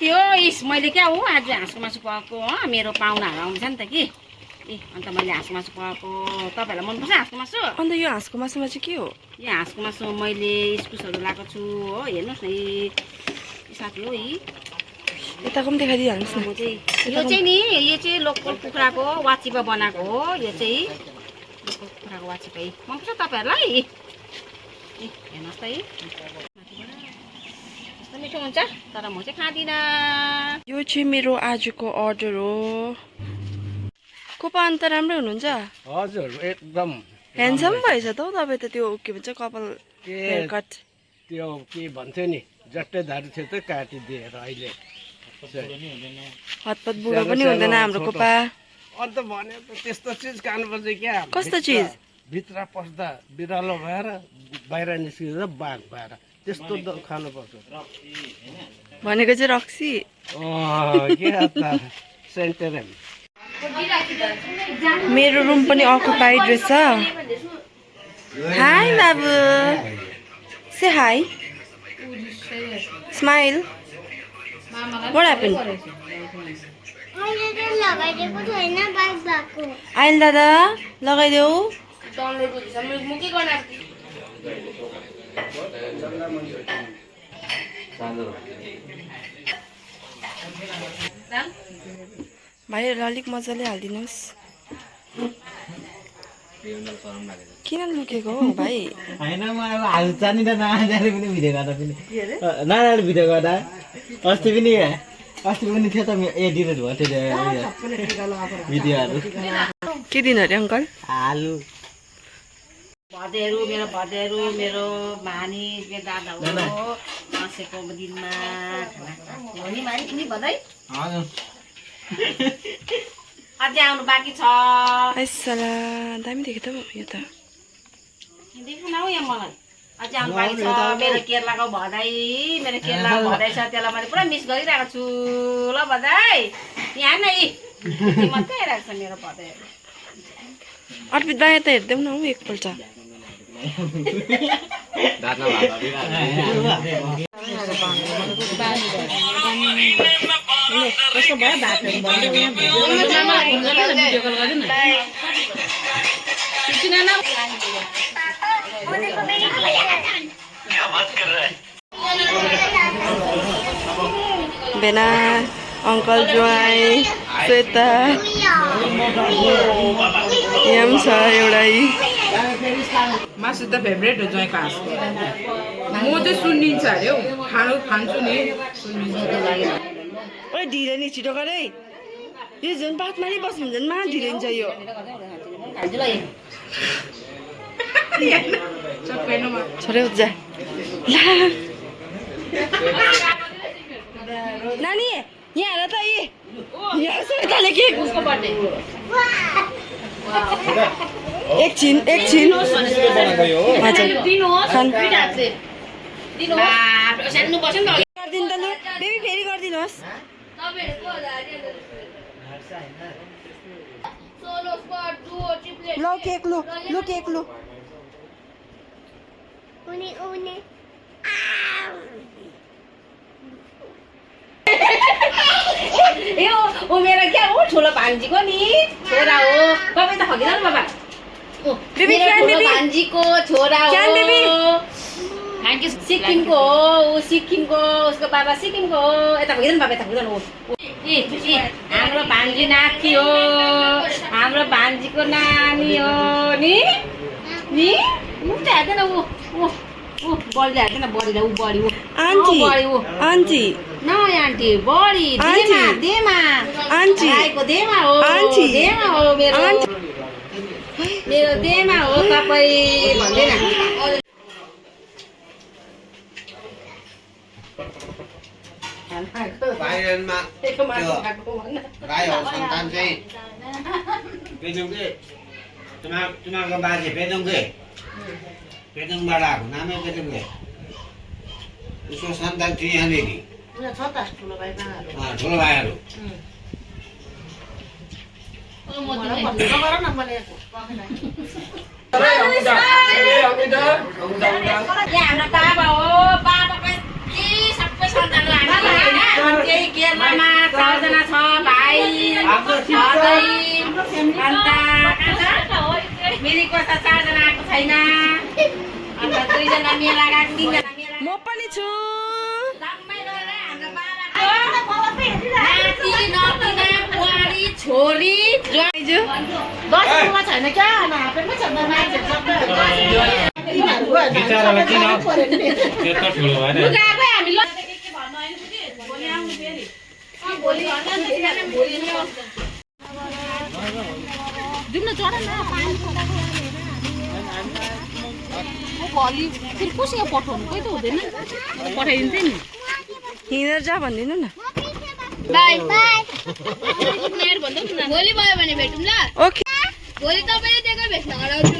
साथी हो इस मैले क्या हो आज हाँसको मासु पकाएको हो मेरो पाहुनाहरू आउँछ नि त कि ए अन्त मैले हाँसको मासु पकाएको तपाईँहरूलाई मनपर्छ हाँसको मासु अन्त यो हाँसको मासुमा चाहिँ के हो यो हाँसको मासु मैले इस्कुसहरू लगाएको छु हो हेर्नुहोस् न यी साथी हो यी यताको पनि देखाइदिइहाल्नुहोस् न यो चाहिँ नि यो चाहिँ लोकल कुखुराको वाचिपा बनाएको हो यो चाहिँ लोकल कुखुराको वाचिपा मनपर्छ तपाईँहरूलाई हेर्नुहोस् त कस्तो मिठो हुन्छ तर म चाहिँ खाँदिनँ यो चाहिँ मेरो आजको अर्डर हो कोपा अन्त राम्रै हुनुहुन्छ हजुर एकदम ह्यान्डसम भएछ त हौ तपाईँ त त्यो के भन्छ कपाल हेयर कट त्यो के भन्थ्यो नि जट्टेदारी थियो त काटिदिएर अहिले हतपत बुढो पनि हुँदैन हाम्रो कोपा अन्त भने त त्यस्तो चिज खानुपर्छ क्या कस्तो चिज भित्र पस्दा बिरालो भएर बाहिर निस्किँदा बाघ भएर त्यस्तो खानुपर्छ भनेको चाहिँ रक्सी के त सेन्टेरियम मेरो रुम पनि अकुपाइड रहेछ हाई बाबु से हाई स्माइल What happened? आइल दादा लगाइदेऊ भाइहरू अलिक मजाले हालिदिनुहोस् किन लुकेको हो भाइ होइन म अब हाल्छ नि त नानाले पनि भिडियो गर्दा पनि नानाले भिडियो गर्दा अस्ति पनि थियो त एडिटेड भयो त्यो भिडियोहरू के दिनु अरे अङ्कल आलु भदेहरू मेरो भानिज मेरो दादा हो दसैँको दिनमा खाना हो नि मानि नि भदै हजुर अझै आउनु बाँकी छ आइसला दामी देख्यो त यो त देखिन हौ यहाँ मलाई अझै आउनु बाँकी छ मेरो केरलाको भदाई मेरो केरलाको भदाई छ त्यसलाई मैले पुरा मिस गरिरहेको छु ल भदाई यहाँ न यी मात्रै आइरहेको छ मेरो भदाईहरू अर्पित बाहिर त हेरिदेऊ न हौ एकपल्ट कस्तो भयो भातहरू बेना अङ्कल ज्वाइँ श्वेता यहाँ पनि छ एउटै मासु त फेभरेट हो ज्वाइँको हाँस म चाहिँ सुनिन्छ अरे हौ खान्छु नि ओइ ढिलो नि छिटो गर है यो झन् बातमा नै बस्नु झन् मा ढिलिन्छ यो छोड्यौ जा नानी यहाँ हेर त यहाँ श्वेताले के एकछिन सानो बस्छ नि त गरिदिनु त लु बेबी फेरि गरिदिनुहोस् लो केक लो केक लो यो ऊ मेरो क्या हो ठुलो भान्जीको नि छोरा हो तपाईँ त खगिन न बाबा ठुलो भान्जीको छोरा हो थ्याङ्क यू सिक्किमको हो ऊ सिक्किमको उसको बाबा सिक्किमको हो यता खगिन बाबा यता खगिन हो हाम्रो भान्जी नाति हो हाम्रो भान्जीको नानी हो नि ऊ त हेर्दैन ऊ बढीले हेर्दैन बढीलाई ऊ बढी ऊ आन्टी नयाँ आन्टी बढी देमा राईको देमा हो मेरो देमा हो तपाईँ भन्दैन बाहिरमा राई सन्तान चाहिँ पेदुङकै तुम्हारको बाजे पेदुङकै पेदुङबाट आएको नामै पेदुङकै उसको सन्तान थियो यहाँदेखि ठुलो भाइहरू हाम्रो बाबा हो बाबाको सबै सन्तानहरू हामी केरलामा 4 जना छ भाइ अझै अन्त कहाँ छ मिरिकको त 4 जना आएको छैन अन्त 2 जना मेला गएको 3 जना मेला म पनि छु जम्मै गरेर हाम्रो बाबाको नाति नातिना बुहारी छोरी आइजु दसैँमा छैन क्या हापेमा छ मान्छे सबै बिचारालाई किन त्यत्रो ठुलो भएन गएकै हामी ल के भन्नु हैन भोलि आउनु फेरि भोलि जुम्न चढ न भोलि फेरि कोसँग पठाउनु कोही त हुँदैन पठाइदिन्छ नि हिँडेर जा भनिदिनु न बाई बाई भोलि भयो भने भेटौँ ल ओके भोलि तपाईँले दिएको भेट्न गराउँछु